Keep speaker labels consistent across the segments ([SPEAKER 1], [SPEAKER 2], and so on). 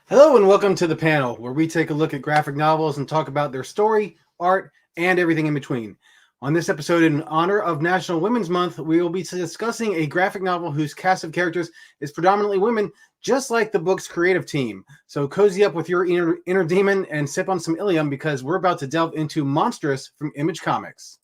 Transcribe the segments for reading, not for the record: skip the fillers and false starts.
[SPEAKER 1] Hello and welcome to the panel, where we take a look at graphic novels and talk about their story, art, and everything in between. On this episode, in honor of National Women's Month, we will be discussing a graphic novel whose cast of characters is predominantly women, just like the book's creative team. So cozy up with your inner demon and sip on some Ilium, because we're about to delve into Monstress from Image Comics.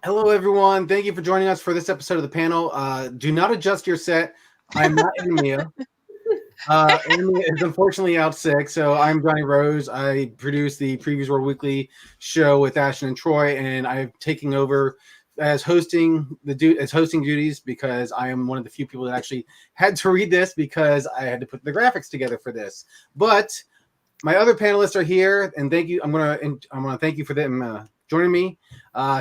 [SPEAKER 1] Hello, everyone. Thank you for joining us for this episode of the panel. Do not adjust your set. I'm not Mia. Amy is unfortunately out sick, so I'm Johnny Rose. I produce the Previews World Weekly show with Ashton and Troy, and I'm taking over as hosting duties because I am one of the few people that actually had to read this because I had to put the graphics together for this. But my other panelists are here, and thank you. I'm gonna thank you for them joining me.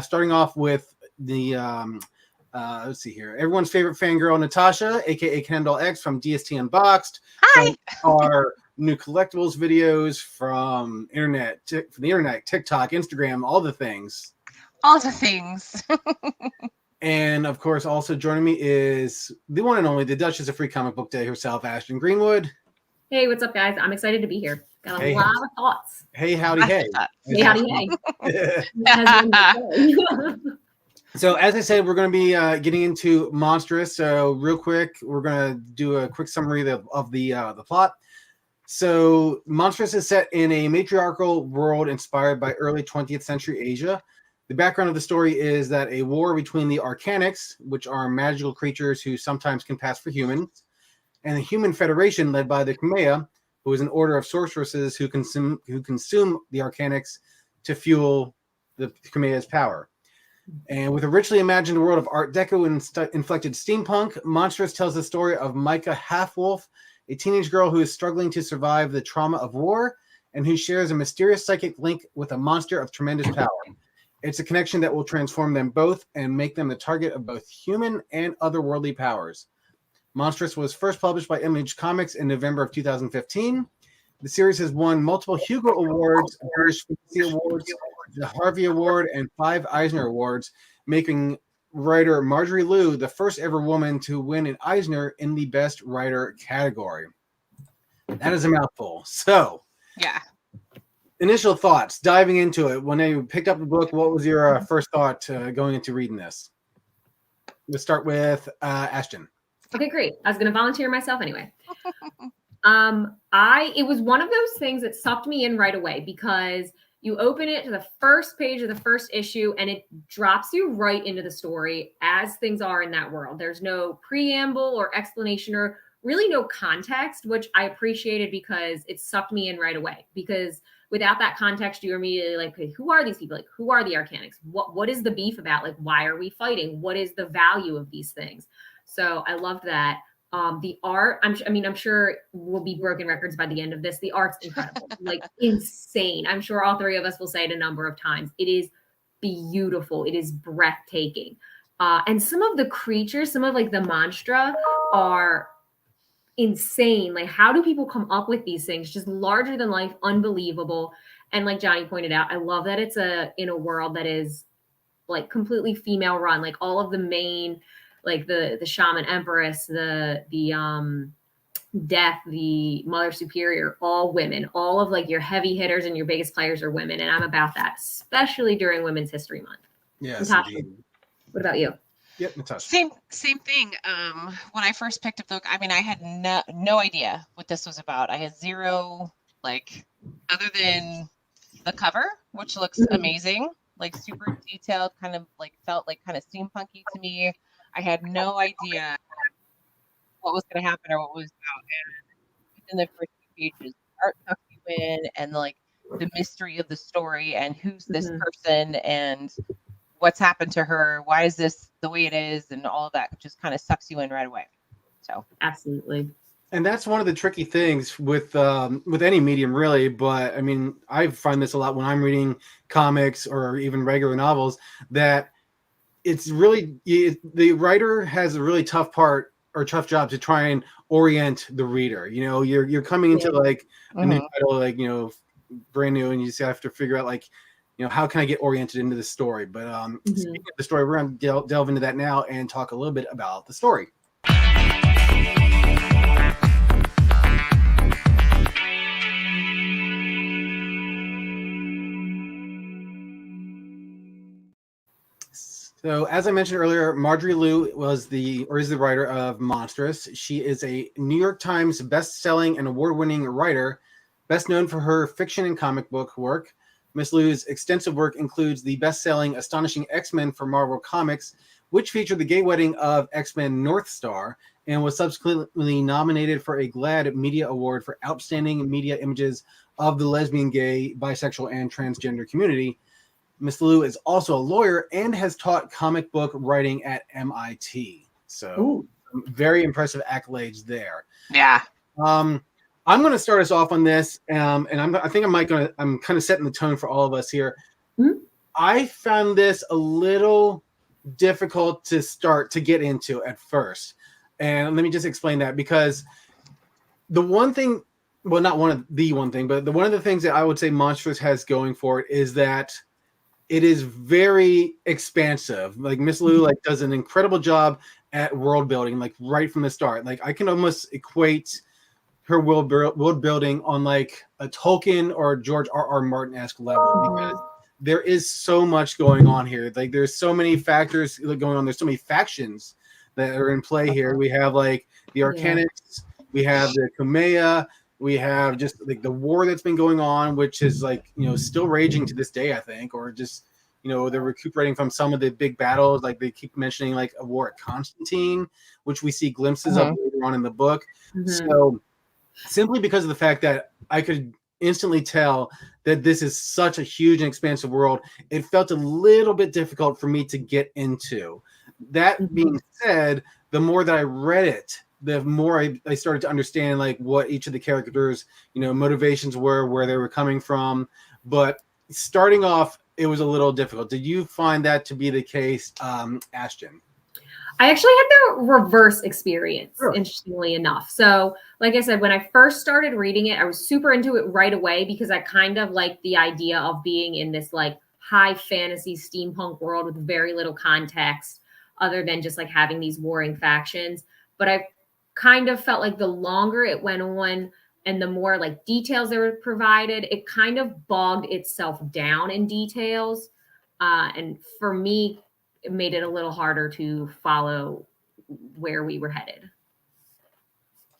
[SPEAKER 1] Starting off with the let's see here, everyone's favorite fangirl, Natasha, aka Kendall X from DST Unboxed.
[SPEAKER 2] Hi.
[SPEAKER 1] From our new collectibles videos from the internet, TikTok, Instagram, all the things.
[SPEAKER 2] All the things.
[SPEAKER 1] And of course, also joining me is the one and only the Duchess of Free Comic Book Day herself, Ashton Greenwood.
[SPEAKER 3] Hey, what's up, guys? I'm excited to be here. Got a lot of thoughts.
[SPEAKER 1] Hey, howdy, hey.
[SPEAKER 3] Hey, howdy, hey.
[SPEAKER 1] So, as I said, we're going to be getting into Monstress. So, real quick, we're going to do a quick summary of the plot. So, Monstress is set in a matriarchal world inspired by early 20th century Asia. The background of the story is that a war between the Arcanics, which are magical creatures who sometimes can pass for humans, and the Human Federation, led by the Kamea, who is an order of sorceresses who consume the Arcanics to fuel the Kamea's power. And with a richly imagined world of Art Deco and inflected steampunk, Monstress tells the story of Micah Halfwolf, a teenage girl who is struggling to survive the trauma of war and who shares a mysterious psychic link with a monster of tremendous power. It's a connection that will transform them both and make them the target of both human and otherworldly powers. Monstress was first published by Image Comics in November of 2015. The series has won multiple Hugo Awards, British Fantasy Awards, the Harvey Award, and 5 Eisner Awards, making writer Marjorie Liu the first ever woman to win an Eisner in the Best Writer category. That is a mouthful. So,
[SPEAKER 2] yeah.
[SPEAKER 1] Initial thoughts, diving into it. When you picked up the book, what was your first thought going into reading this? Let's start with Ashton.
[SPEAKER 3] Okay, great. I was going to volunteer myself anyway. It was one of those things that sucked me in right away because you open it to the first page of the first issue and it drops you right into the story as things are in that world. There's no preamble or explanation or really no context, which I appreciated because it sucked me in right away. Because without that context, you're immediately like, okay, who are these people? Like, who are the Arcanics? What is the beef about? Like, why are we fighting? What is the value of these things? So I loved that. The art, I'm sure we'll be broken records by the end of this. The art's incredible, like insane. I'm sure all three of us will say it a number of times. It is beautiful. It is breathtaking. And some of the creatures, some of like the monstra are insane. Like, how do people come up with these things? Just larger than life, unbelievable. And like Johnny pointed out, I love that it's in a world that is like completely female run. Like all of the main, like the shaman empress, the death, the mother superior, all women. All of like your heavy hitters and your biggest players are women, and I'm about that, especially during Women's History Month.
[SPEAKER 1] Yes,
[SPEAKER 3] Natasha, what about you?
[SPEAKER 1] Yep, Natasha.
[SPEAKER 2] Same thing. When I first picked up the book, I had no idea what this was about. I had zero, like, other than the cover, which looks amazing, like super detailed, kind of like felt like kind of steampunky to me. I had no idea what was going to happen or what it was about. And within the first few pages, art tucks you in and like the mystery of the story and who's this person and what's happened to her. Why is this the way it is? And all of that just kind of sucks you in right away. So
[SPEAKER 3] Absolutely.
[SPEAKER 1] And that's one of the tricky things with any medium, really. But I mean, I find this a lot when I'm reading comics or even regular novels, that it's really the writer has a really tough part or tough job to try and orient the reader. You know, you're coming into like a new title, like, you know, brand new, and you just have to figure out like, you know, how can I get oriented into the story? But speaking of the story, we're going to delve into that now and talk a little bit about the story. So, as I mentioned earlier, Marjorie Liu is the writer of MONSTRESS. She is a New York Times best-selling and award-winning writer, best known for her fiction and comic book work. Miss Liu's extensive work includes the best-selling Astonishing X-Men for Marvel Comics, which featured the gay wedding of X-Men North Star and was subsequently nominated for a GLAAD Media Award for Outstanding Media Images of the lesbian, gay, bisexual, and transgender community. Miss Liu is also a lawyer and has taught comic book writing at MIT. So very impressive accolades there.
[SPEAKER 2] Yeah.
[SPEAKER 1] I'm going to start us off on this, and I'm kind of setting the tone for all of us here. I found this a little difficult to get into at first, and let me just explain that, because the one thing, well, not one of the one thing, but one of the things that I would say MONSTRESS has going for it is that it is very expansive. Like Miss Liu does an incredible job at world building, like right from the start. Like I can almost equate her world building on like a Tolkien or George R.R. Martin-esque level, because there is so much going on here. Like there's so many factors going on. There's so many factions that are in play here. We have like the Arcanics, we have the Kumeya, we have just like the war that's been going on, which is like, you know, still raging to this day, I think, or just, you know, they're recuperating from some of the big battles. Like they keep mentioning like a war at Constantine, which we see glimpses of later on in the book. So simply because of the fact that I could instantly tell that this is such a huge and expansive world, it felt a little bit difficult for me to get into. That being said, the more that I read it, the more I started to understand like what each of the characters, you know, motivations were, where they were coming from. But starting off, it was a little difficult. Did you find that to be the case, Ashton?
[SPEAKER 3] I actually had the reverse experience, interestingly enough. So, like I said, when I first started reading it, I was super into it right away because I kind of liked the idea of being in this like high fantasy steampunk world with very little context other than just like having these warring factions. But I kind of felt like the longer it went on and the more like details that were provided, it kind of bogged itself down in details. And for me, it made it a little harder to follow where we were headed.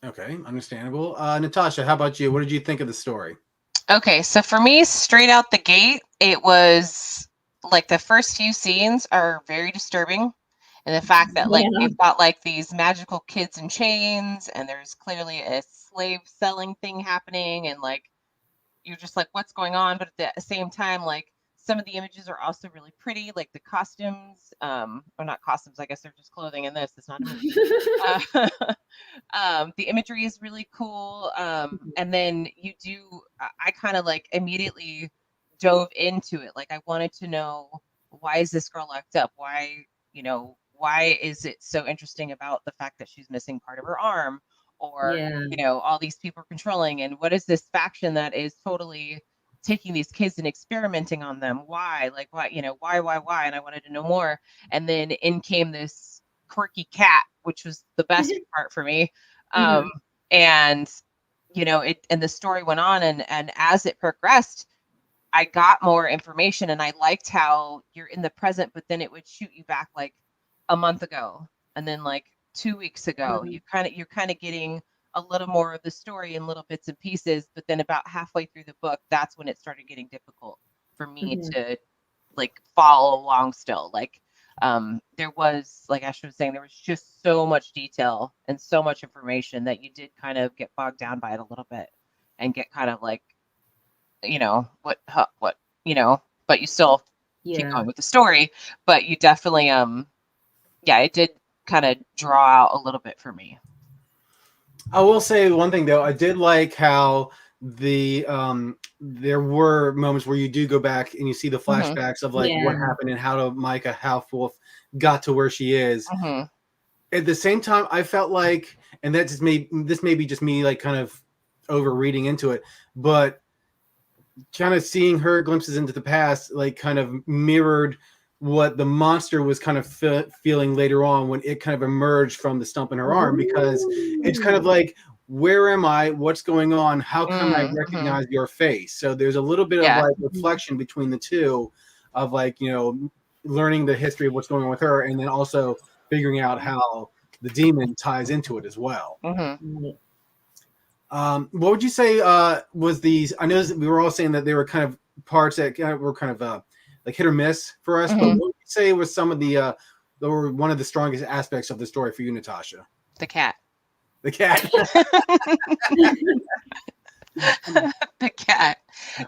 [SPEAKER 1] Okay, understandable. Natasha, how about you? What did you think of the story?
[SPEAKER 2] Okay, so for me, straight out the gate, it was like the first few scenes are very disturbing. And the fact that like we've got like these magical kids in chains, and there's clearly a slave selling thing happening, and like you're just like, what's going on? But at the same time, like some of the images are also really pretty, like the costumes, or not costumes, I guess they're just clothing in this. It's not a movie. The imagery is really cool. And then I kind of like immediately dove into it. Like I wanted to know, why is this girl locked up? Why is it so interesting about the fact that she's missing part of her arm, or, all these people controlling, and what is this faction that is totally taking these kids and experimenting on them? Why? Like, why? Why? And I wanted to know more. And then in came this quirky cat, which was the best part for me. And the story went on, and as it progressed, I got more information, and I liked how you're in the present, but then it would shoot you back like a month ago, and then like 2 weeks ago. You're kind of getting a little more of the story in little bits and pieces, but then about halfway through the book, that's when it started getting difficult for me to like follow along still. Like there was, like Ashton was saying, there was just so much detail and so much information that you did kind of get bogged down by it a little bit and get kind of like, what, but you still keep going with the story. But you definitely, it did kind of draw out a little bit for me.
[SPEAKER 1] I will say one thing though. I did like how there were moments where you do go back and you see the flashbacks of like what happened and how to Micah Halfwolf got to where she is.
[SPEAKER 2] Mm-hmm.
[SPEAKER 1] At the same time, I felt like, and that just this may be just me like kind of over reading into it, but kind of seeing her glimpses into the past, like kind of mirrored what the monster was kind of feeling later on when it kind of emerged from the stump in her arm, because it's kind of like, where am I? What's going on? How come I recognize your face? So there's a little bit of like reflection between the two of like, you know, learning the history of what's going on with her, and then also figuring out how the demon ties into it as well.
[SPEAKER 2] Mm-hmm.
[SPEAKER 1] What would you say was these? I know we were all saying that they were kind of parts that were kind of like hit or miss for us. But what would you say was some of the were one of the strongest aspects of the story for you, Natasha?
[SPEAKER 2] The cat.
[SPEAKER 1] The cat.
[SPEAKER 2] The cat.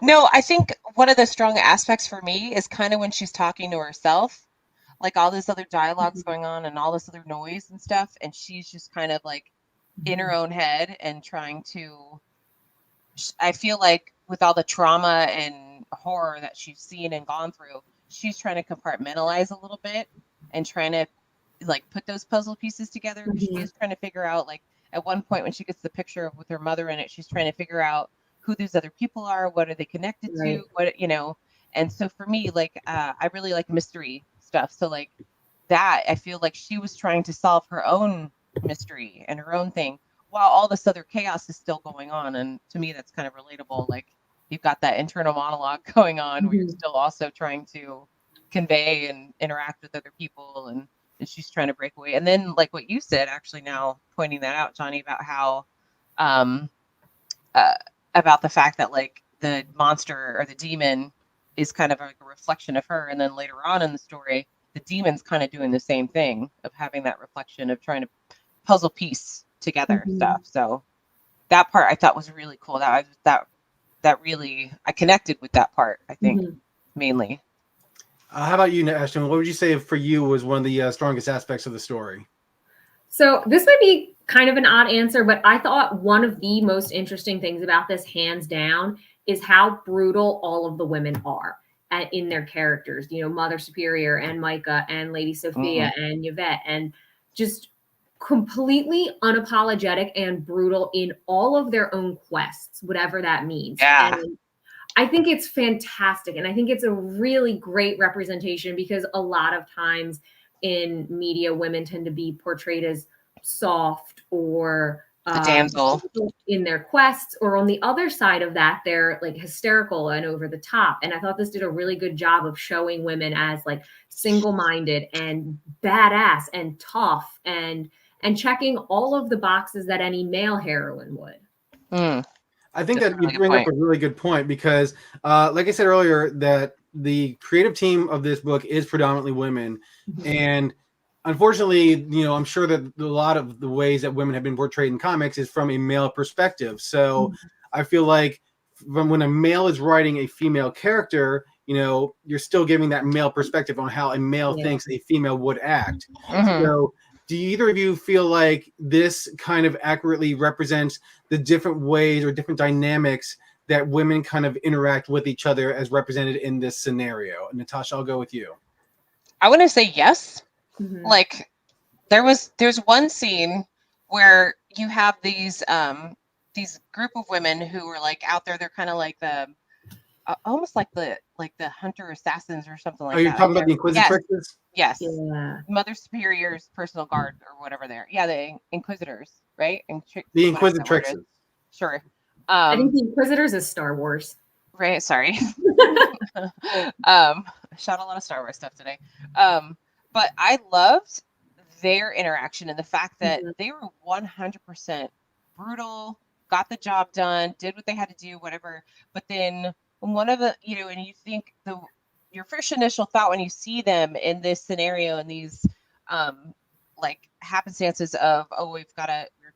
[SPEAKER 2] No, I think one of the strong aspects for me is kind of when she's talking to herself, like all this other dialogue's going on and all this other noise and stuff, and she's just kind of like in her own head and trying to, I feel like with all the trauma and horror that she's seen and gone through, she's trying to compartmentalize a little bit and trying to like put those puzzle pieces together. She's trying to figure out, like at one point when she gets the picture with her mother in it, she's trying to figure out who these other people are, what are they connected to, what, you know. And so for me, like I really like mystery stuff, so like that, I feel like she was trying to solve her own mystery and her own thing while all this other chaos is still going on. And to me, that's kind of relatable. Like you've got that internal monologue going on where you're still also trying to convey and interact with other people, and she's trying to break away. And then like what you said, actually now pointing that out, Johnny, about how about the fact that like the monster or the demon is kind of like a reflection of her, and then later on in the story the demon's kind of doing the same thing of having that reflection of trying to puzzle piece together stuff. So that part I thought was really cool. That really, I connected with that part, I think, mainly.
[SPEAKER 1] How about you, Ashton? What would you say for you was one of the strongest aspects of the story?
[SPEAKER 3] So this might be kind of an odd answer, but I thought one of the most interesting things about this, hands down, is how brutal all of the women are in their characters. You know, Mother Superior and Micah and Lady Sophia and Yvette, and just completely unapologetic and brutal in all of their own quests, whatever that means.
[SPEAKER 2] Yeah.
[SPEAKER 3] And I think it's fantastic. And I think it's a really great representation, because a lot of times in media, women tend to be portrayed as soft or
[SPEAKER 2] the damsel
[SPEAKER 3] in their quests, or on the other side of that, they're like hysterical and over the top. And I thought this did a really good job of showing women as like single-minded and badass and tough and checking all of the boxes that any male heroine would.
[SPEAKER 1] I think that you bring up a really good point, because like I said earlier, that the creative team of this book is predominantly women. And unfortunately, you know, I'm sure that a lot of the ways that women have been portrayed in comics is from a male perspective. So I feel like when a male is writing a female character, you know, you're still giving that male perspective on how a male thinks a female would act. So do either of you feel like this kind of accurately represents the different ways or different dynamics that women kind of interact with each other as represented in this scenario? Natasha, I'll go with you.
[SPEAKER 2] I want to say yes. Like there's one scene where you have these group of women who are like out there. They're kind of like the almost like the hunter assassins or something like that.
[SPEAKER 1] Oh, you're talking about the Inquisitrixes?
[SPEAKER 2] Yes.
[SPEAKER 3] Yeah.
[SPEAKER 2] Mother Superior's personal guard or whatever they're. Yeah, the Inquisitors, right?
[SPEAKER 1] The Inquisitrixes.
[SPEAKER 2] Sure.
[SPEAKER 3] I think the Inquisitors is Star Wars.
[SPEAKER 2] Right. Sorry. Shot a lot of Star Wars stuff today. But I loved their interaction and the fact that they were 100% brutal, got the job done, did what they had to do, whatever. But then one of the, you know, and you think your first initial thought when you see them in this scenario and these like happenstances of, oh, we're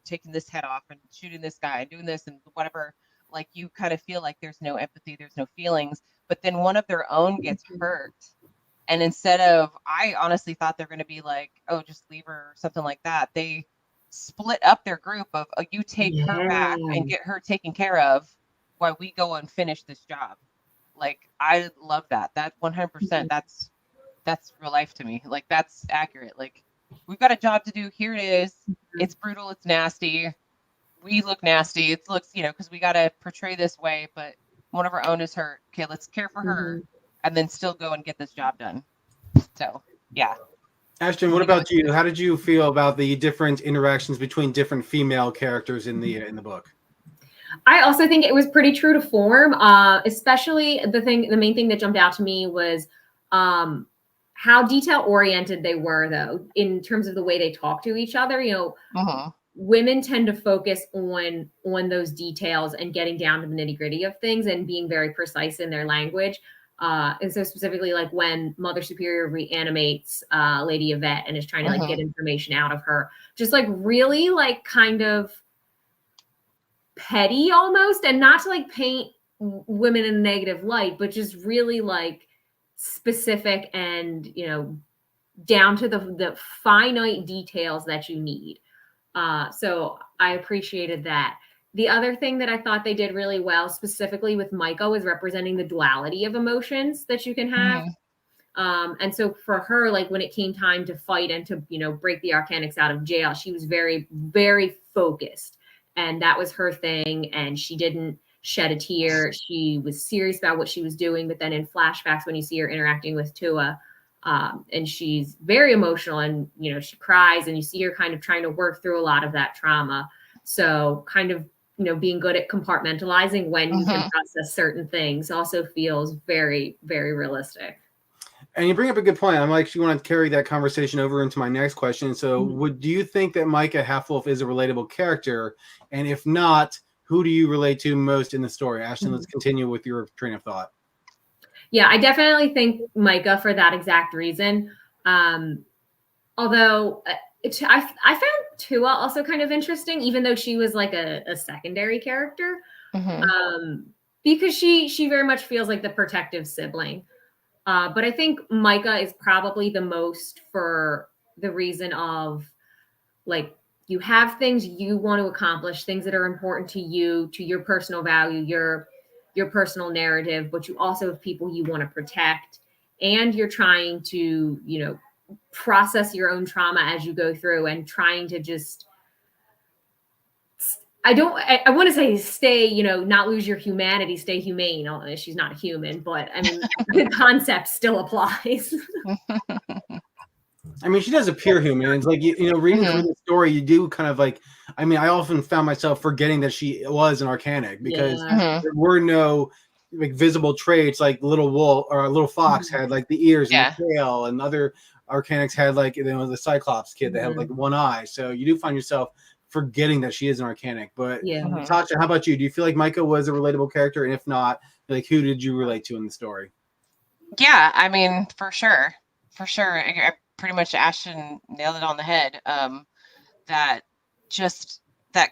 [SPEAKER 2] taking this head off and shooting this guy and doing this and whatever, like you kind of feel like there's no empathy, there's no feelings. But then one of their own gets hurt. And instead of, I honestly thought they're going to be like, oh, just leave her or something like that. They split up their group of, oh, you take her back and get her taken care of while we go and finish this job. Like, I love that. That 100%, that's that's real life to me. Like, that's accurate. Like, we've got a job to do. Here it is. It's brutal. It's nasty. We look nasty. It looks, because we got to portray this way, but one of our own is hurt. Okay, let's care for her and then still go and get this job done. So, yeah.
[SPEAKER 1] Ashton, what about you? How did you feel about the different interactions between different female characters in the book?
[SPEAKER 3] I also think it was pretty true to form, especially the main thing that jumped out to me was how detail oriented they were, though, in terms of the way they talk to each other. Women tend to focus on those details and getting down to the nitty gritty of things and being very precise in their language. And so specifically, like when Mother Superior reanimates Lady Yvette and is trying to like get information out of her, just like really like kind of petty almost, and not to like paint women in a negative light, but just really like specific and, down to the finite details that you need. So I appreciated that. The other thing that I thought they did really well, specifically with Micah, was representing the duality of emotions that you can have. And so for her, like when it came time to fight and to, break the Arcanics out of jail, she was very, very focused. And that was her thing. And she didn't shed a tear. She was serious about what she was doing. But then in flashbacks, when you see her interacting with Tua, and she's very emotional and, she cries, and you see her kind of trying to work through a lot of that trauma. So kind of, being good at compartmentalizing when you can process certain things also feels very, very realistic.
[SPEAKER 1] And you bring up a good point. I'm actually want to carry that conversation over into my next question. So do you think that Micah Half-Wolf is a relatable character? And if not, who do you relate to most in the story? Ashton, let's continue with your train of thought.
[SPEAKER 3] Yeah, I definitely think Micah for that exact reason. Although I found Tua also kind of interesting, even though she was like a secondary character, because she very much feels like the protective sibling. But I think Micah is probably the most for the reason of like you have things you want to accomplish, things that are important to you, to your personal value, your personal narrative, but you also have people you want to protect, and you're trying to, process your own trauma as you go through and trying to just, I want to say stay, not lose your humanity, stay humane. She's not a human, but I mean, the concept still applies.
[SPEAKER 1] I mean, she does appear human. It's like, reading through the story, you do kind of like, I mean, I often found myself forgetting that she was an Arcanic because there were no like visible traits, like little wolf or little fox had like the ears and the tail, and other Arcanics had like, the Cyclops kid that had like one eye. So you do find yourself forgetting that she is an Arcanic. But Tasha, how about you? Do you feel like Micah was a relatable character? And if not, like who did you relate to in the story?
[SPEAKER 2] Yeah, I mean, for sure. Pretty much Ashton nailed it on the head. That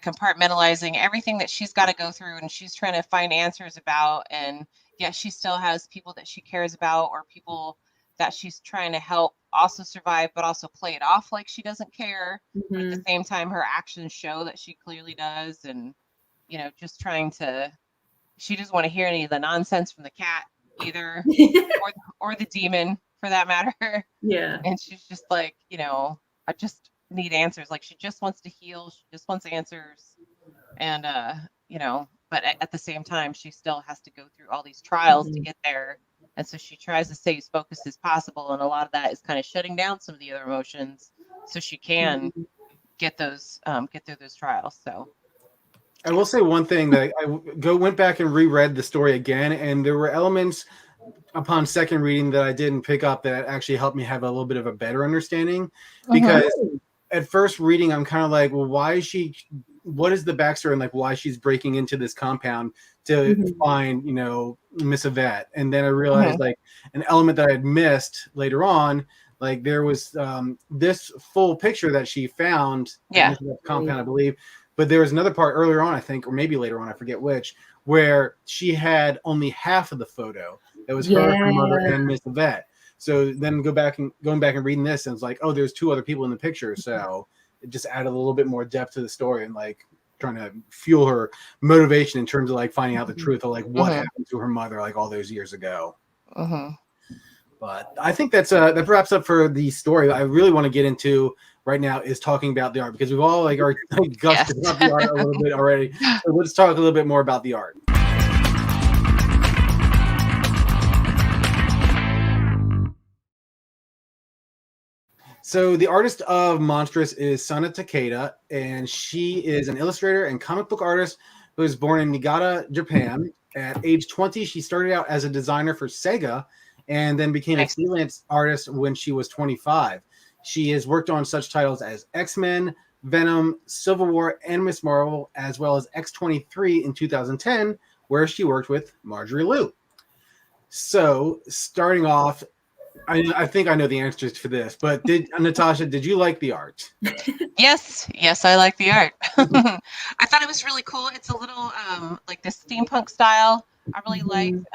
[SPEAKER 2] compartmentalizing everything that she's got to go through and she's trying to find answers about. And yes, she still has people that she cares about or people that she's trying to help also survive, but also play it off like she doesn't care. But at the same time, her actions show that she clearly does. And, just trying to, she doesn't want to hear any of the nonsense from the cat either, or the demon for that matter. Yeah. And she's just like, I just need answers. Like she just wants to heal. She just wants answers. And, but at the same time, she still has to go through all these trials to get there. And so she tries to stay as focused as possible. And a lot of that is kind of shutting down some of the other emotions so she can get through those trials. So
[SPEAKER 1] I will say one thing that I went back and reread the story again, and there were elements upon second reading that I didn't pick up that actually helped me have a little bit of a better understanding. Because at first reading, I'm kind of like, well, what is the backstory and like why she's breaking into this compound to find, Miss Yvette? And then I realized like an element that I had missed later on, like there was this full picture that she found in the compound, I believe. But there was another part earlier on, I think, or maybe later on, I forget which, where she had only half of the photo. It was her mother, and Miss Yvette. So then going back and reading this, and it's like, oh, there's two other people in the picture. So it just added a little bit more depth to the story and like trying to fuel her motivation in terms of like finding out the truth of like what happened to her mother like all those years ago. But But I think that wraps up for the story. I really want to get into right now is talking about the art, because we've all like gushed about the art a little bit already. So let's talk a little bit more about the art. So the artist of Monstress is Sana Takeda, and she is an illustrator and comic book artist who was born in Niigata, Japan. At age 20, she started out as a designer for Sega and then became a freelance artist when she was 25. She has worked on such titles as X-Men, Venom, Civil War, and Miss Marvel, as well as X-23 in 2010, where she worked with Marjorie Liu. So starting off, I think I know the answers to this, but Natasha, did you like the art?
[SPEAKER 2] Yes, I like the art. I thought it was really cool. It's a little like the steampunk style. I really liked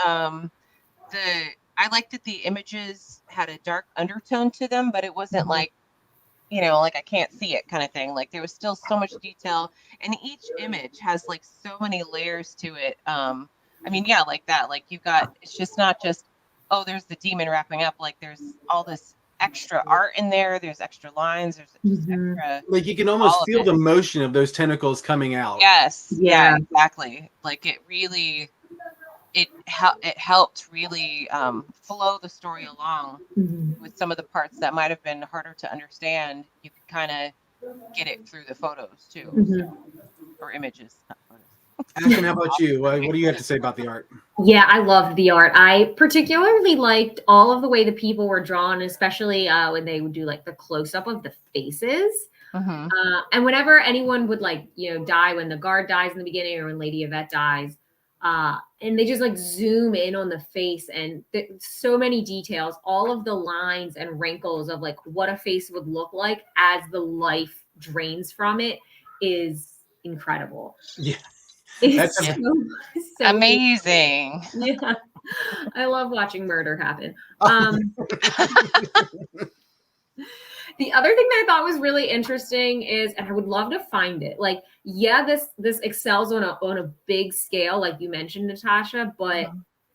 [SPEAKER 2] I liked that the images had a dark undertone to them, but it wasn't like, like I can't see it kind of thing. Like there was still so much detail, and each image has like so many layers to it. Like that. Like it's just not just, oh, there's the demon wrapping up. Like there's all this extra art in there. There's extra lines. There's just extra.
[SPEAKER 1] Like you can almost feel the motion of those tentacles coming out.
[SPEAKER 2] Yes. Yeah, exactly. Like it really, it helped really flow the story along with some of the parts that might have been harder to understand. You could kind of get it through the photos too, or images. Not photos.
[SPEAKER 1] Ashton, how about you? What do you have to say about the art?
[SPEAKER 3] Yeah, I loved the art. I particularly liked all of the way the people were drawn, especially when they would do like the close up of the faces. And whenever anyone would die, when the guard dies in the beginning or when Lady Yvette dies, and they just like zoom in on the face, and so many details, all of the lines and wrinkles of like what a face would look like as the life drains from it is incredible.
[SPEAKER 1] Yeah.
[SPEAKER 3] It's
[SPEAKER 1] so
[SPEAKER 2] amazing.
[SPEAKER 3] Yeah. I love watching murder happen. The other thing that I thought was really interesting is, and I would love to find it, like, this excels on a big scale, like you mentioned, Natasha, but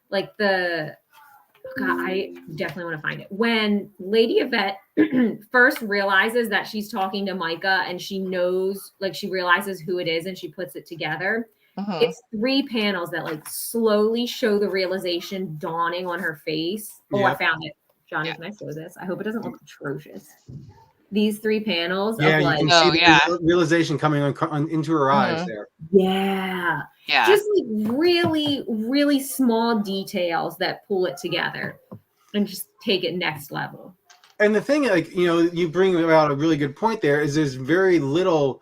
[SPEAKER 3] like I definitely want to find it. When Lady Yvette first realizes that she's talking to Micah and she knows, like she realizes who it is and she puts it together. It's 3 panels that like slowly show the realization dawning on her face. Oh, I found it. Johnny, can I show this? I hope it doesn't look atrocious. These 3 panels of like,
[SPEAKER 1] you can see the realization coming on into her eyes there.
[SPEAKER 3] Yeah. Just like really, really small details that pull it together and just take it next level.
[SPEAKER 1] And the thing, like, you bring about a really good point there, is there's very little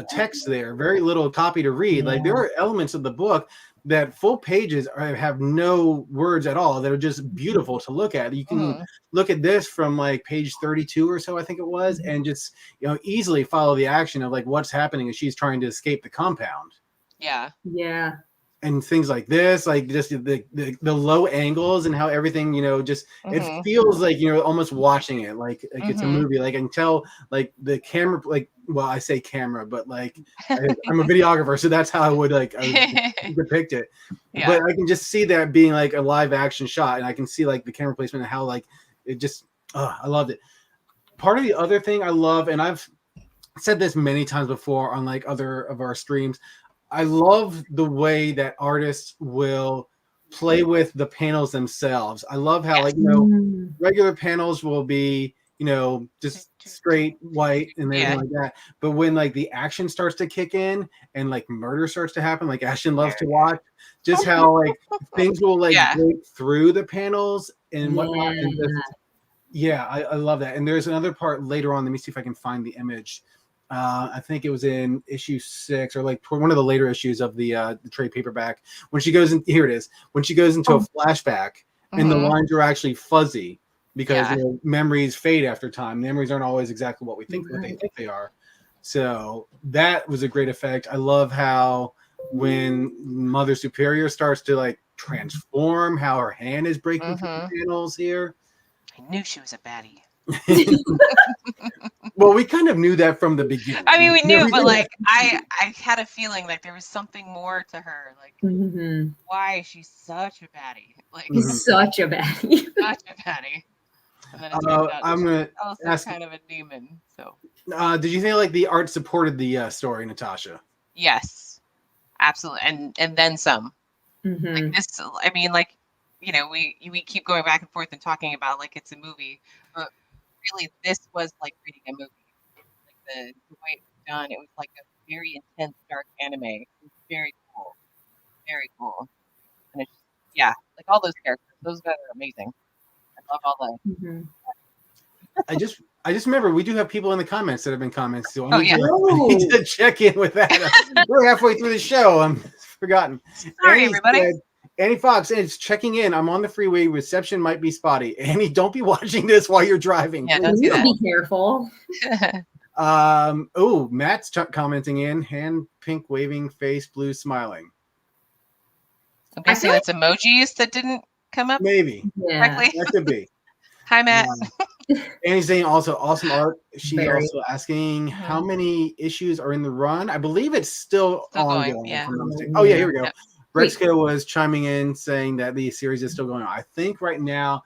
[SPEAKER 1] text there, very little copy to read. Like there are elements of the book that full pages have no words at all, that are just beautiful to look at. You can look at this from like page 32 or so, I think it was, and just easily follow the action of like what's happening as she's trying to escape the compound.
[SPEAKER 3] Yeah.
[SPEAKER 1] And things like this, like just the low angles and how everything, just it feels like almost watching it like it's a movie. Like I can tell, like the camera, like, well, I say camera, but like I'm a videographer, so that's how I would depict it. But I can just see that being like a live action shot, and I can see like the camera placement and how like it just I loved it. Part of the other thing I love, and I've said this many times before on like other of our streams, I love the way that artists will play with the panels themselves. I love how regular panels will be, just straight white and everything like that. But when like the action starts to kick in and like murder starts to happen, like Ashton loves to watch, just how like things will like break through the panels and whatnot. I love that. And there's another part later on. Let me see if I can find the image. I think it was in issue 6 or like one of the later issues of the trade paperback, when she goes in. Here it is. When she goes into a flashback and the lines are actually fuzzy because memories fade after time. Memories aren't always exactly what we think what they think they are. So that was a great effect. I love how when Mother Superior starts to like transform, how her hand is breaking through the panels here.
[SPEAKER 2] I knew she was a baddie.
[SPEAKER 1] Well, we kind of knew that from the beginning.
[SPEAKER 2] I mean, we knew, but like I had a feeling like there was something more to her. Like, why is she such a baddie? Like,
[SPEAKER 3] such a baddie.
[SPEAKER 2] such a baddie. And then it turned out
[SPEAKER 1] I'm gonna
[SPEAKER 2] also
[SPEAKER 1] ask,
[SPEAKER 2] kind of a demon. So,
[SPEAKER 1] did you think like the art supported the story, Natasha?
[SPEAKER 2] yes, absolutely, and then some. Like this, I mean, like, you know, we keep going back and forth and talking about like it's a movie, but really this was like reading a movie. Like the way it was done, it was like a very intense dark anime. It was very cool, and it's yeah, like all those characters, those guys are amazing. I love all the.
[SPEAKER 1] I just remember we do have people in the comments that have been comments. So
[SPEAKER 2] I
[SPEAKER 1] need to check in with that. We're halfway through the show. I'm forgotten.
[SPEAKER 2] Sorry, everybody.
[SPEAKER 1] Annie Fox is checking in. I'm on the freeway. Reception might be spotty. Annie, don't be watching this while you're driving.
[SPEAKER 2] Yeah, don't do that.
[SPEAKER 3] Be careful.
[SPEAKER 1] Oh, Matt's commenting in. Hand pink waving, face blue smiling.
[SPEAKER 2] I'm guessing that's emojis that didn't come up.
[SPEAKER 1] Maybe.
[SPEAKER 3] Yeah.
[SPEAKER 1] That could be.
[SPEAKER 2] Hi, Matt.
[SPEAKER 1] Annie's saying also awesome art. She's
[SPEAKER 3] Very.
[SPEAKER 1] also asking how many issues are in the run. I believe it's still ongoing.
[SPEAKER 2] Going, yeah.
[SPEAKER 1] Oh yeah, here we go.
[SPEAKER 2] Yep.
[SPEAKER 1] Rexco was chiming in saying that the series is still going on. I think right now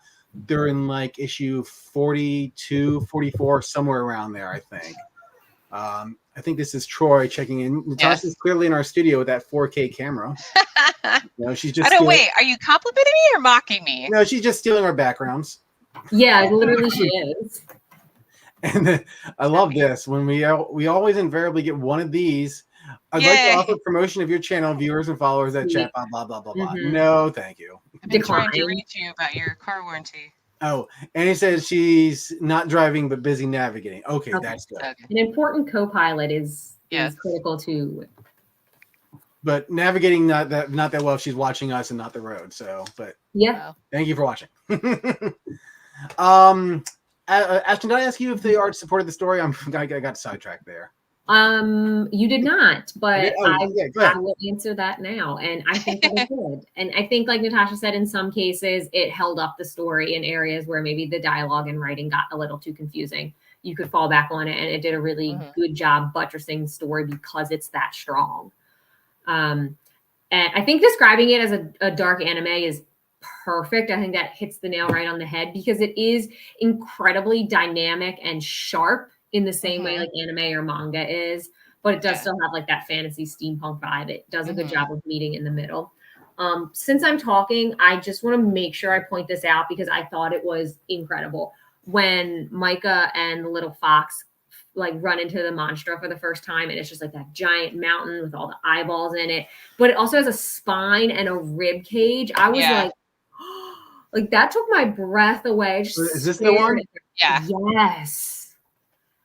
[SPEAKER 1] they're in like issue 42, 44, somewhere around there, I think. I think this is Troy checking in. Natasha's clearly in our studio with that 4K camera. You know, she's just
[SPEAKER 2] wait, are you complimenting me or mocking me?
[SPEAKER 1] No, she's just stealing our backgrounds.
[SPEAKER 3] Yeah, literally she is.
[SPEAKER 1] And I love this. When we always invariably get one of these. I'd like to offer promotion of your channel, viewers and followers at chat, blah, blah, blah, blah. No, thank you.
[SPEAKER 2] I've been trying to reach you about your car warranty.
[SPEAKER 1] Oh, and he says she's not driving but busy navigating. Okay. That's good.
[SPEAKER 2] Okay.
[SPEAKER 3] An important co-pilot is critical too.
[SPEAKER 1] But navigating not that well if she's watching us and not the road. So, but
[SPEAKER 3] yeah.
[SPEAKER 1] Thank you for watching. Ashton, did I ask you if the art supported the story? I got sidetracked there.
[SPEAKER 3] You did not, but I will answer that now. And I think that it did. And I think, like Natasha said, in some cases, it held up the story in areas where maybe the dialogue and writing got a little too confusing. You could fall back on it, and it did a really good job buttressing the story because it's that strong. And I think describing it as a dark anime is perfect. I think that hits the nail right on the head because it is incredibly dynamic and sharp in the same way like anime or manga is, but it does still have like that fantasy steampunk vibe. It does a good job of meeting in the middle. Since I'm talking, I just want to make sure I point this out because I thought it was incredible. When Micah and the little fox like run into the monster for the first time, and it's just like that giant mountain with all the eyeballs in it, but it also has a spine and a rib cage. I was like that took my breath away.
[SPEAKER 1] Is this the one?
[SPEAKER 2] Yeah.
[SPEAKER 3] Yes.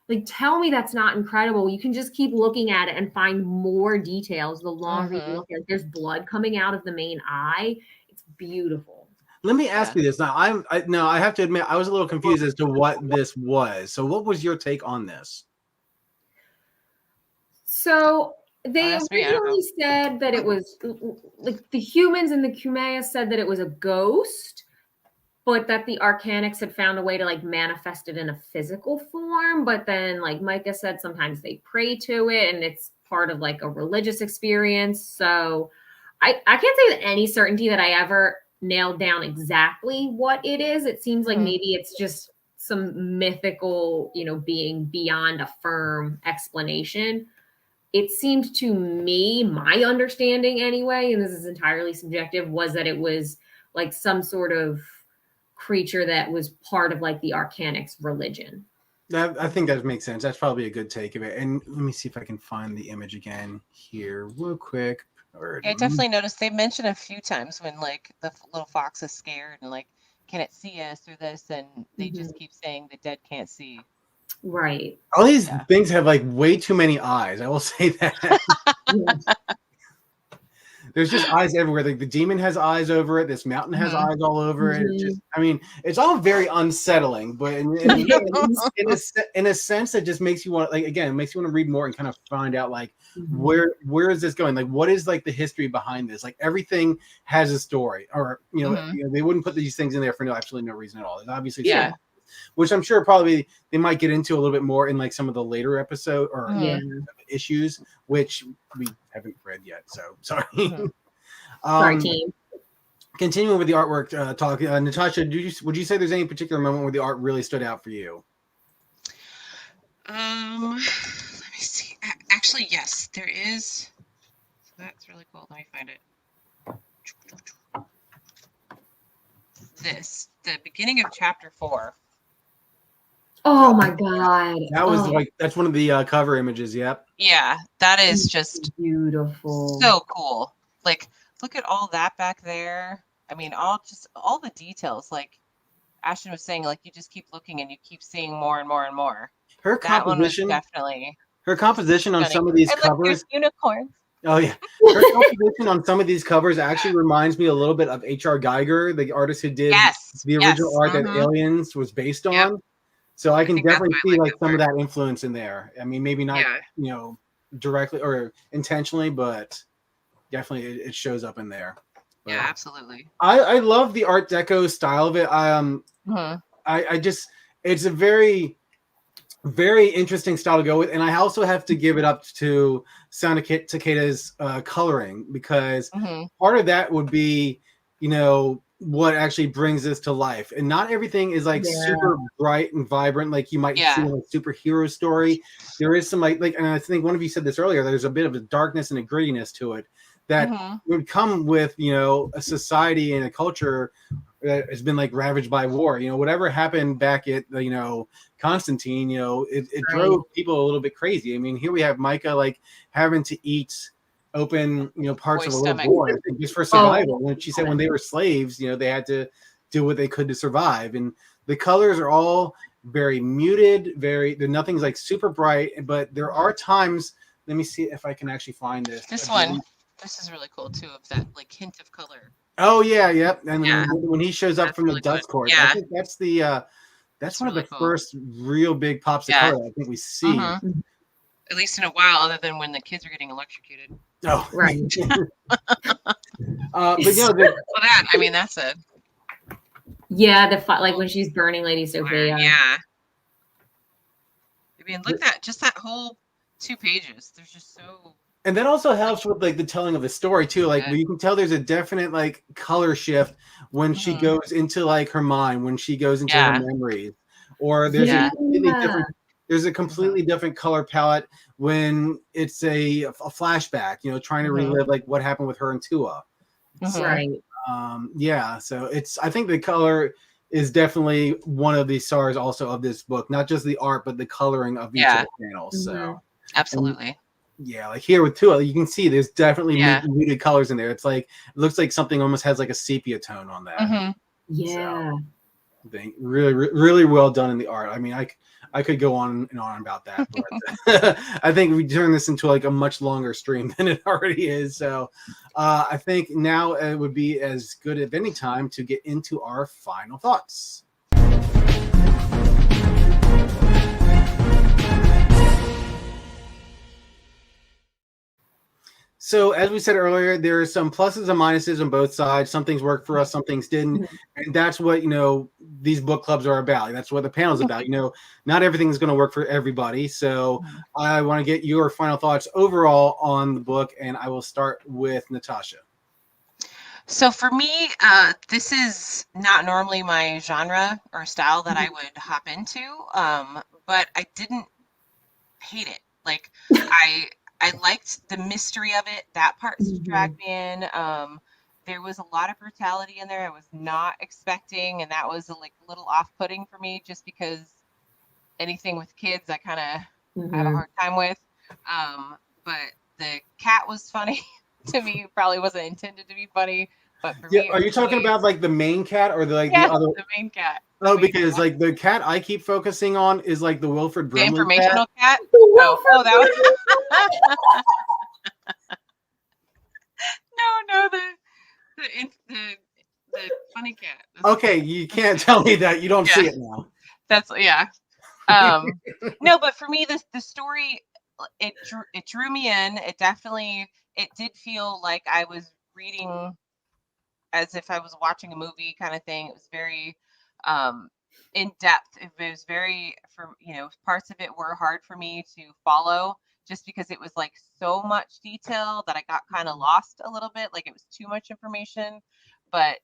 [SPEAKER 3] Like, tell me that's not incredible. You can just keep looking at it and find more details the longer you look at it. There's blood coming out of the main eye. It's beautiful.
[SPEAKER 1] Let me ask you this. Now, I have to admit, I was a little confused as to what this was. So what was your take on this?
[SPEAKER 3] So they originally said that it was like the humans in the Kumeya said that it was a ghost, but that the Arcanics had found a way to like manifest it in a physical form. But then like Micah said, sometimes they pray to it and it's part of like a religious experience. So I can't say with any certainty that I ever nailed down exactly what it is. It seems like maybe it's just some mythical, being beyond a firm explanation. It seemed to me, my understanding anyway, and this is entirely subjective, was that it was like some sort of creature that was part of like the Arcanics religion.
[SPEAKER 1] I think that makes sense. That's probably a good take of it. And let me see if I can find the image again here real quick.
[SPEAKER 2] I definitely noticed they mentioned a few times when like the little fox is scared and like, can it see us or this? And they just keep saying the dead can't see.
[SPEAKER 3] Right.
[SPEAKER 1] All these things have like way too many eyes. I will say that. There's just eyes everywhere. Like the demon has eyes over it. This mountain has eyes all over it. It's just, it's all very unsettling, but in a sense, it just makes you want, like, again, it makes you want to read more and kind of find out like where is this going? Like, what is like the history behind this? Like everything has a story, or they wouldn't put these things in there for absolutely no reason at all. There's obviously which I'm sure probably they might get into a little bit more in like some of the later episode or issues, which we haven't read yet. So sorry.
[SPEAKER 3] Sorry, team.
[SPEAKER 1] Continuing with the artwork talk, Natasha, would you say there's any particular moment where the art really stood out for you?
[SPEAKER 2] Let me see. Actually, yes, there is. So that's really cool. Let me find it. The beginning of chapter 4.
[SPEAKER 3] Oh my god.
[SPEAKER 1] That was that's one of the cover images. Yep.
[SPEAKER 2] Yeah, that is just
[SPEAKER 3] beautiful.
[SPEAKER 2] So cool. Like, look at all that back there. I mean, all the details. Like Ashton was saying, like you just keep looking and you keep seeing more and more and more.
[SPEAKER 1] Her composition,
[SPEAKER 2] definitely.
[SPEAKER 1] Her composition on some of these covers.
[SPEAKER 2] Unicorns.
[SPEAKER 1] Oh yeah, her composition on some of these covers actually reminds me a little bit of H.R. Geiger, the artist who did the original art that Aliens was based on. So I can definitely see like some of that influence in there. I mean, maybe not directly or intentionally, but definitely it shows up in there. But
[SPEAKER 2] yeah, absolutely.
[SPEAKER 1] I love the Art Deco style of it. I just it's a very interesting style to go with, and I also have to give it up to Sana Takeda's coloring, because part of that would be, what actually brings this to life. And not everything is like super bright and vibrant like you might see in a superhero story. There is some like, and I think one of you said this earlier, there's a bit of a darkness and a grittiness to it that would come with, a society and a culture that has been like ravaged by war. Whatever happened back at Constantine, it drove people a little bit crazy. I mean, here we have Micah like having to eat open, parts of a little boy, I think, just for survival. When she said when they were slaves, they had to do what they could to survive. And the colors are all very muted, nothing's like super bright, but there are times. Let me see if I can actually find this.
[SPEAKER 2] This is really cool too, of that like hint of color.
[SPEAKER 1] Oh yeah, yep. And when he shows up from the Dust Court, I think that's one of the first real big pops of color I think we see.
[SPEAKER 2] At least in a while, other than when the kids are getting electrocuted.
[SPEAKER 1] Oh,
[SPEAKER 3] right.
[SPEAKER 1] But
[SPEAKER 2] that's it.
[SPEAKER 3] Yeah, like when she's burning Lady Sophia.
[SPEAKER 2] Yeah. I mean, look at just that whole 2 pages. There's just so.
[SPEAKER 1] And that also helps with like the telling of the story too. Like you can tell there's a definite like color shift when she goes into like her mind, when she goes into her memories, or there's a completely different color palette when it's a flashback, trying to relive like what happened with her and Tua.
[SPEAKER 3] Right.
[SPEAKER 1] So I think the color is definitely one of the stars also of this book, not just the art, but the coloring of each of the panels. So
[SPEAKER 2] absolutely.
[SPEAKER 1] Like here with Tua, you can see there's definitely muted colors in there. It's like, it looks like something almost has like a sepia tone on that.
[SPEAKER 3] Yeah.
[SPEAKER 1] So, really, really well done in the art. I mean, I could go on and on about that, but I think we turn this into like a much longer stream than it already is. So I think now it would be as good as any time to get into our final thoughts. So as we said earlier, there are some pluses and minuses on both sides. Some things worked for us, some things didn't. And that's what, these book clubs are about. That's what the panel's about. Not everything is going to work for everybody. So I want to get your final thoughts overall on the book, and I will start with Natasha.
[SPEAKER 2] So for me, this is not normally my genre or style that I would hop into, but I didn't hate it. Like I liked the mystery of it. That part dragged me in. There was a lot of brutality in there I was not expecting, and that was a little off-putting for me, just because anything with kids I kind of have a hard time with. But the cat was funny to me. Probably wasn't intended to be funny, but for me,
[SPEAKER 1] are you talking about like the main cat or the other?
[SPEAKER 2] The main cat.
[SPEAKER 1] Oh, because like the cat I keep focusing on is like the Wilfred Brimley
[SPEAKER 2] the informational cat.
[SPEAKER 3] Oh,
[SPEAKER 2] that was. No, the funny cat.
[SPEAKER 1] Okay, you can't tell me that. You don't see it now.
[SPEAKER 2] That's no, but for me, the story it drew me in. It did feel like I was reading as if I was watching a movie kind of thing. It was very in depth. It was very, for parts of it were hard for me to follow, just because it was like so much detail that I got kind of lost a little bit. Like it was too much information, but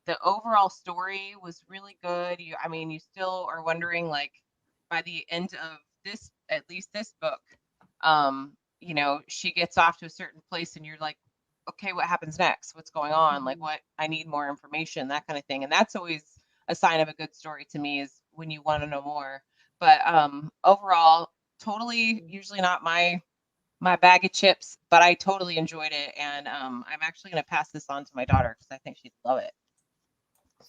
[SPEAKER 2] the overall story was really good. You still are wondering, like, by the end of this, at least this book, she gets off to a certain place and you're like, okay, what happens next? What's going on? Like, what, I need more information, that kind of thing. And that's always a sign of a good story to me, is when you want to know more. But overall, totally, usually not my bag of chips, but I totally enjoyed it. And I'm actually going to pass this on to my daughter because I think she'd love it.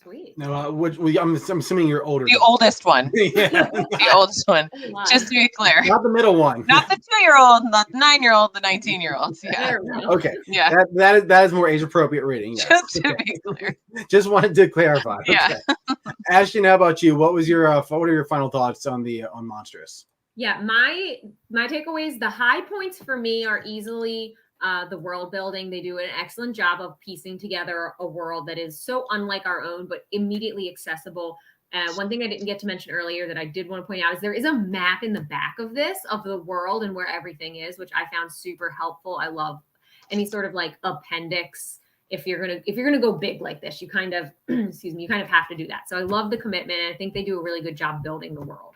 [SPEAKER 3] Sweet.
[SPEAKER 1] No, I'm assuming you're older.
[SPEAKER 2] The oldest one.
[SPEAKER 1] Yeah.
[SPEAKER 2] The oldest one. Just to be clear.
[SPEAKER 1] Not the middle one.
[SPEAKER 2] Not the 2-year-old, not the 9-year-old, the 19-year-olds. Yeah.
[SPEAKER 1] Okay.
[SPEAKER 2] Yeah.
[SPEAKER 1] That is more age appropriate reading. Yes.
[SPEAKER 2] Just to be clear.
[SPEAKER 1] Just wanted to clarify.
[SPEAKER 2] Yeah.
[SPEAKER 1] Okay. Ashton, how about you? What are your final thoughts on Monstress?
[SPEAKER 3] Yeah, my takeaways, the high points for me are easily the world building. They do an excellent job of piecing together a world that is so unlike our own, but immediately accessible. One thing I didn't get to mention earlier that I did want to point out is there is a map in the back of this, of the world and where everything is, which I found super helpful. I love any sort of like appendix. If you're gonna go big like this, you kind of you kind of have to do that. So I love the commitment, and I think they do a really good job building the world.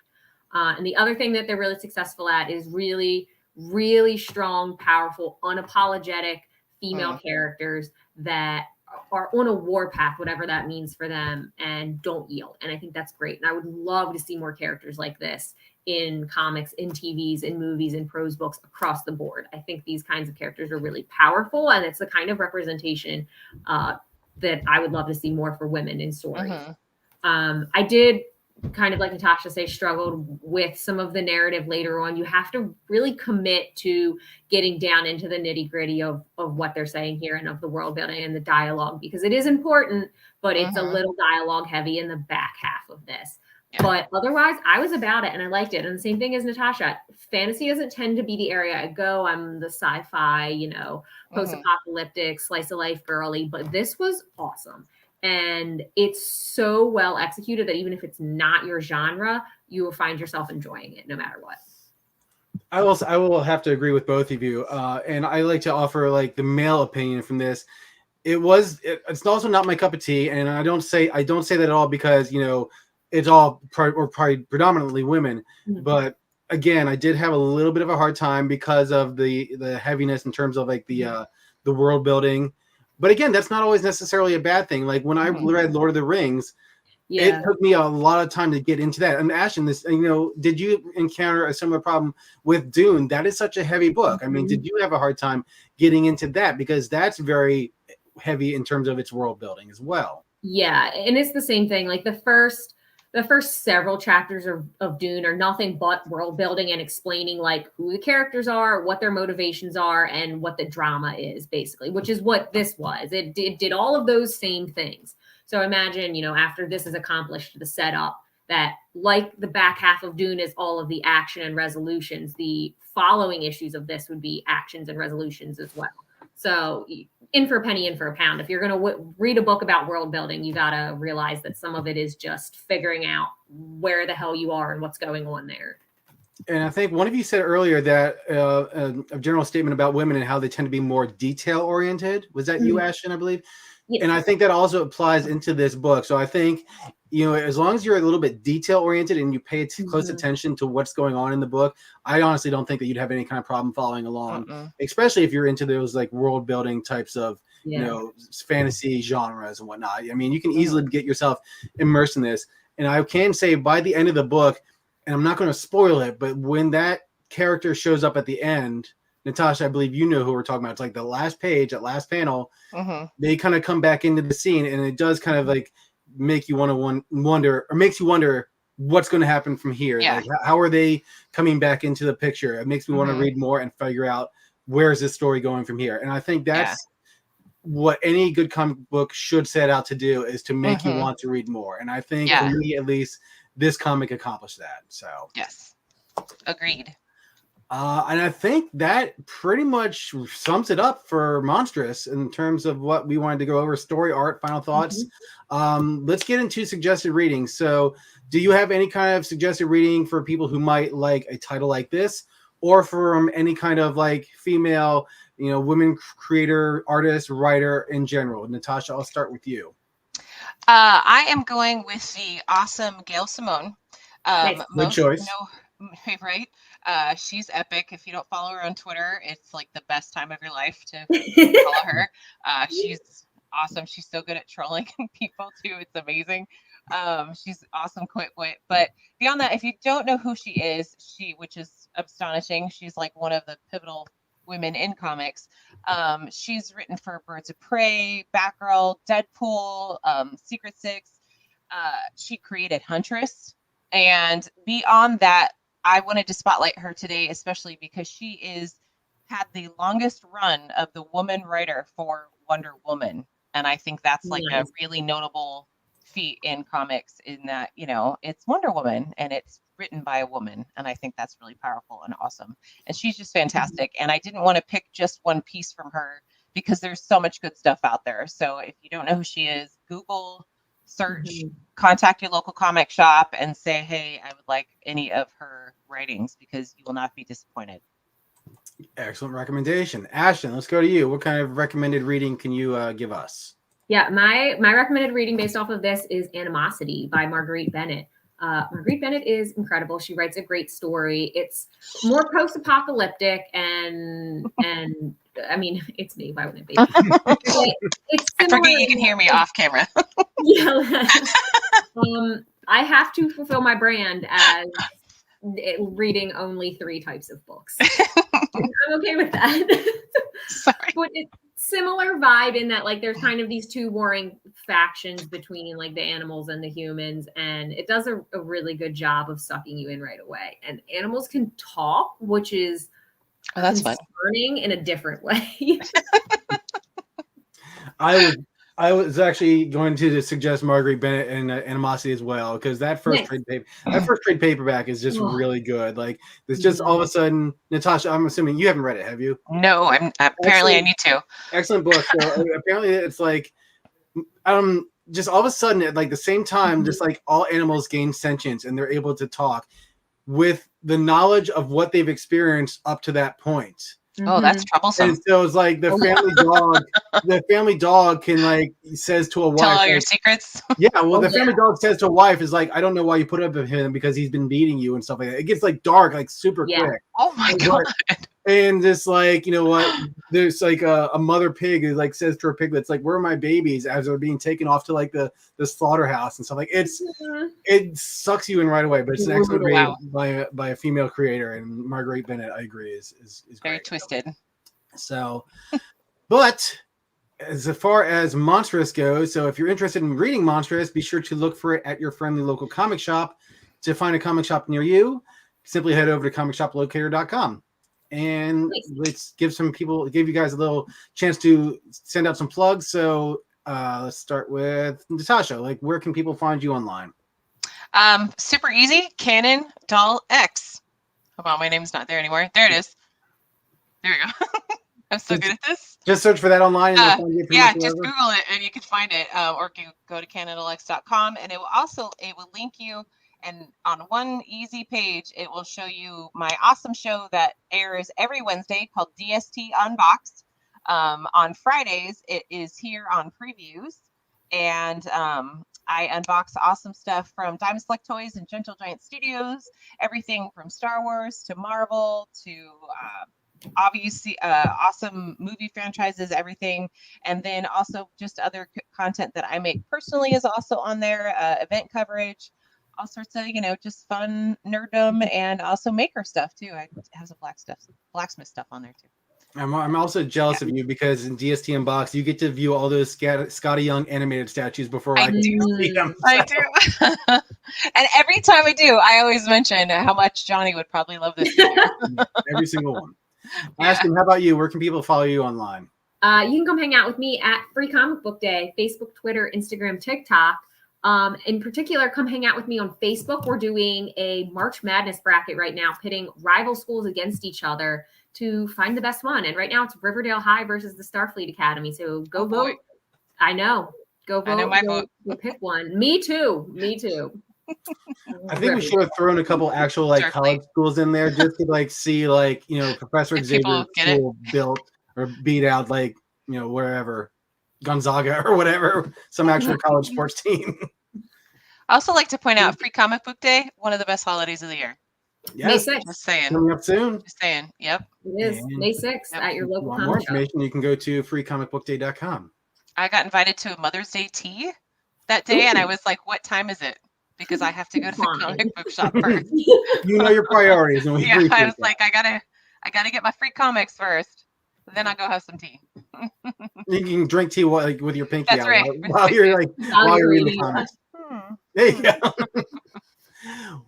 [SPEAKER 3] And the other thing that they're really successful at is really, really strong, powerful, unapologetic female characters that are on a war path, whatever that means for them, and don't yield. And I think that's great. And I would love to see more characters like this in comics, in TVs, in movies, in prose books, across the board. I think these kinds of characters are really powerful, and it's the kind of representation that I would love to see more for women in stories. I did, kind of like Natasha say, struggled with some of the narrative later on. You have to really commit to getting down into the nitty gritty of what they're saying here and of the world building and the dialogue, because it is important, but it's a little dialogue heavy in the back half of this. Yeah. But otherwise, I was about it and I liked it. And the same thing as Natasha, fantasy doesn't tend to be the area I go. I'm the sci-fi, post-apocalyptic, slice of life girly, but this was awesome. And it's so well executed that even if it's not your genre, you will find yourself enjoying it no matter what.
[SPEAKER 1] I will have to agree with both of you. And I like to offer like the male opinion from this. It's also not my cup of tea. And I don't say that at all because, it's all probably predominantly women. But again, I did have a little bit of a hard time because of the heaviness in terms of like the world building. But again, that's not always necessarily a bad thing. Like when I read Lord of the Rings, it took me a lot of time to get into that. And Ashton, did you encounter a similar problem with Dune? That is such a heavy book. I mean, did you have a hard time getting into that? Because that's very heavy in terms of its world building as well.
[SPEAKER 3] Yeah, and it's the same thing. Like the first several chapters of Dune are nothing but world building and explaining like who the characters are, what their motivations are, and what the drama is, basically, which is what this was. It did all of those same things. So imagine, after this is accomplished, the setup that, like the back half of Dune is all of the action and resolutions, the following issues of this would be actions and resolutions as well. So in for a penny, in for a pound. If you're going to read a book about world building, you got to realize that some of it is just figuring out where the hell you are and what's going on there.
[SPEAKER 1] And I think one of you said earlier that a general statement about women and how they tend to be more detail oriented. Was that you, Ashton, I believe? Yeah. And I think that also applies into this book. So I think, as long as you're a little bit detail oriented and you pay close attention to what's going on in the book, I honestly don't think that you'd have any kind of problem following along, especially if you're into those like world building types of, fantasy genres and whatnot. I mean, you can easily get yourself immersed in this. And I can say by the end of the book, and I'm not going to spoil it, but when that character shows up at the end, Natasha, I believe you know who we're talking about. It's like the last page, that last panel. They kind of come back into the scene, and it does kind of like make you want to wonder, or makes you wonder what's going to happen from here.
[SPEAKER 2] Yeah.
[SPEAKER 1] Like, how are they coming back into the picture? It makes me want to read more and figure out where's this story going from here. And I think that's what any good comic book should set out to do, is to make you want to read more. And I think for me, at least, this comic accomplished that. So
[SPEAKER 2] yes, agreed.
[SPEAKER 1] And I think that pretty much sums it up for Monstress in terms of what we wanted to go over: story, art, final thoughts. Let's get into suggested readings. So, do you have any kind of suggested reading for people who might like a title like this, or from any kind of like female, women creator, artist, writer in general? Natasha, I'll start with you.
[SPEAKER 2] I am going with the awesome Gail Simone.
[SPEAKER 3] Nice.
[SPEAKER 1] Good choice.
[SPEAKER 2] Right? She's epic. If you don't follow her on Twitter, it's like the best time of your life to follow her. She's awesome. She's so good at trolling people too. It's amazing. She's awesome, quit. But beyond that, if you don't know who she is, which is astonishing, she's like one of the pivotal women in comics. She's written for Birds of Prey, Batgirl, Deadpool, Secret Six. She created Huntress. And beyond that, I wanted to spotlight her today, especially because she had the longest run of the woman writer for Wonder Woman. And I think that's like a really notable feat in comics, in that, it's Wonder Woman and it's written by a woman. And I think that's really powerful and awesome. And she's just fantastic. And I didn't want to pick just one piece from her because there's so much good stuff out there. So if you don't know who she is, Google, search, contact your local comic shop and say, hey, I would like any of her writings, because you will not be disappointed.
[SPEAKER 1] Excellent recommendation. Ashton, let's go to you. What kind of recommended reading can you give us?
[SPEAKER 3] Yeah, my recommended reading based off of this is Animosity by Marguerite Bennett. Marguerite Bennett is incredible. She writes a great story. It's more post-apocalyptic and I mean, it's me. Why wouldn't it be? It's
[SPEAKER 2] I forget you can hear me off camera.
[SPEAKER 3] Yeah. I have to fulfill my brand as reading only 3 types of books. I'm okay with that.
[SPEAKER 2] Sorry.
[SPEAKER 3] But it's similar vibe in that, like, there's kind of these 2 warring factions between like the animals and the humans, and it does a really good job of sucking you in right away. And animals can talk, which is
[SPEAKER 2] that's
[SPEAKER 3] concerning in a different way.
[SPEAKER 1] I was actually going to suggest Marguerite Bennett and Animosity as well, because that first trade paperback is just really good. Like, it's just all of a sudden, Natasha, I'm assuming you haven't read it, have you?
[SPEAKER 2] No, apparently I need to.
[SPEAKER 1] Excellent book. So apparently it's like, just all of a sudden at like the same time, just like all animals gain sentience and they're able to talk with the knowledge of what they've experienced up to that point.
[SPEAKER 2] Oh, that's troublesome.
[SPEAKER 1] And so it's like the family dog can, like, says to a wife,
[SPEAKER 2] tell all your
[SPEAKER 1] like,
[SPEAKER 2] secrets.
[SPEAKER 1] Yeah, well, the family dog says to a wife is like, I don't know why you put up with him because he's been beating you and stuff like that. It gets like dark, like super quick.
[SPEAKER 2] Oh my God.
[SPEAKER 1] And just like, you know what? There's like a mother pig who like says to her piglets, like, where are my babies, as they're being taken off to like the slaughterhouse and stuff. Like, it sucks you in right away, but it's an excellent read by a female creator, and Marguerite Bennett, I agree, is
[SPEAKER 2] very
[SPEAKER 1] great.
[SPEAKER 2] Twisted.
[SPEAKER 1] So, but as far as Monstress goes, so if you're interested in reading Monstress, be sure to look for it at your friendly local comic shop. To find a comic shop near you, simply head over to comicshoplocator.com. And let's give you guys a little chance to send out some plugs. So let's start with Natasha. Like, where can people find you online?
[SPEAKER 2] Super easy. Canon Doll X. Hold on, my name's not there anymore. There it is. There we go. I'm so good at this.
[SPEAKER 1] Just search for that online. And
[SPEAKER 2] just Google it and you can find it. Or you go to canondollx.com, and it will link you. And on one easy page, it will show you my awesome show that airs every Wednesday called DST Unboxed. On Fridays, it is here on Previews. And I unbox awesome stuff from Diamond Select Toys and Gentle Giant Studios. Everything from Star Wars to Marvel to obviously awesome movie franchises, everything. And then also just other content that I make personally is also on there. Event coverage. All sorts of, just fun nerddom, and also maker stuff too. I have some blacksmith stuff on there too.
[SPEAKER 1] I'm also jealous of you, because in DST Unboxed, you get to view all those Scotty Young animated statues before I can see them.
[SPEAKER 2] I do. And every time I do, I always mention how much Johnny would probably love this video.
[SPEAKER 1] Every single one. Ashton, how about you? Where can people follow you online?
[SPEAKER 3] You can come hang out with me at Free Comic Book Day, Facebook, Twitter, Instagram, TikTok. In particular, come hang out with me on Facebook. We're doing a March Madness bracket right now, pitting rival schools against each other to find the best one. And right now it's Riverdale High versus the Starfleet Academy. So go vote. I know. Go vote.
[SPEAKER 2] I know my vote.
[SPEAKER 3] Go pick one. Me too. Me too.
[SPEAKER 1] I think we should have thrown a couple actual like college schools in there just to like see like, you know, Professor Xavier's school built or beat out like, you know, wherever, Gonzaga or whatever, some actual college sports team.
[SPEAKER 2] I also like to point out Free Comic Book Day, one of the best holidays of the year.
[SPEAKER 1] Yes.
[SPEAKER 3] May 6th.
[SPEAKER 2] Just saying.
[SPEAKER 1] Coming up soon.
[SPEAKER 2] Just saying. Yep.
[SPEAKER 3] It is May 6th at your local
[SPEAKER 1] comic shop. For more information, you can go to freecomicbookday.com.
[SPEAKER 2] I got invited to a Mother's Day tea that day, and I was like, what time is it? Because I have to go to the comic book shop first.
[SPEAKER 1] You know your priorities. And
[SPEAKER 2] yeah, I was like, I gotta get my free comics first. Then I'll go have some tea.
[SPEAKER 1] You can drink tea like with your pinky
[SPEAKER 2] That's
[SPEAKER 1] out
[SPEAKER 2] right.
[SPEAKER 1] while you're reading the comics. There you go.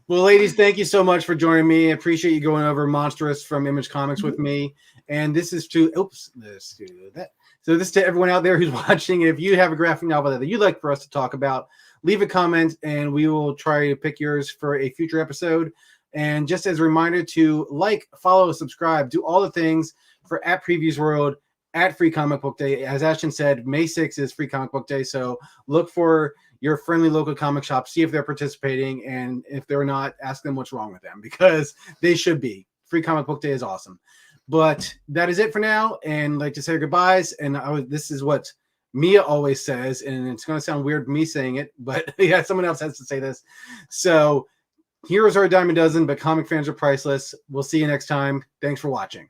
[SPEAKER 1] Well, ladies, thank you so much for joining me. I appreciate you going over Monstress from Image Comics with me. And this is to let's do that. So this is to everyone out there who's watching. If you have a graphic novel that you'd like for us to talk about, leave a comment and we will try to pick yours for a future episode. And just as a reminder to like, follow, subscribe, do all the things for at Previews World, at Free Comic Book Day. As Ashton said, May 6th is Free Comic Book Day. So look for your friendly local comic shop, see if they're participating. And if they're not, ask them what's wrong with them because they should be. Free Comic Book Day is awesome. But that is it for now. And I'd like to say goodbyes. And this is what Mia always says, and it's going to sound weird me saying it, but yeah, someone else has to say this. So heroes are a dime a dozen, but comic fans are priceless. We'll see you next time. Thanks for watching.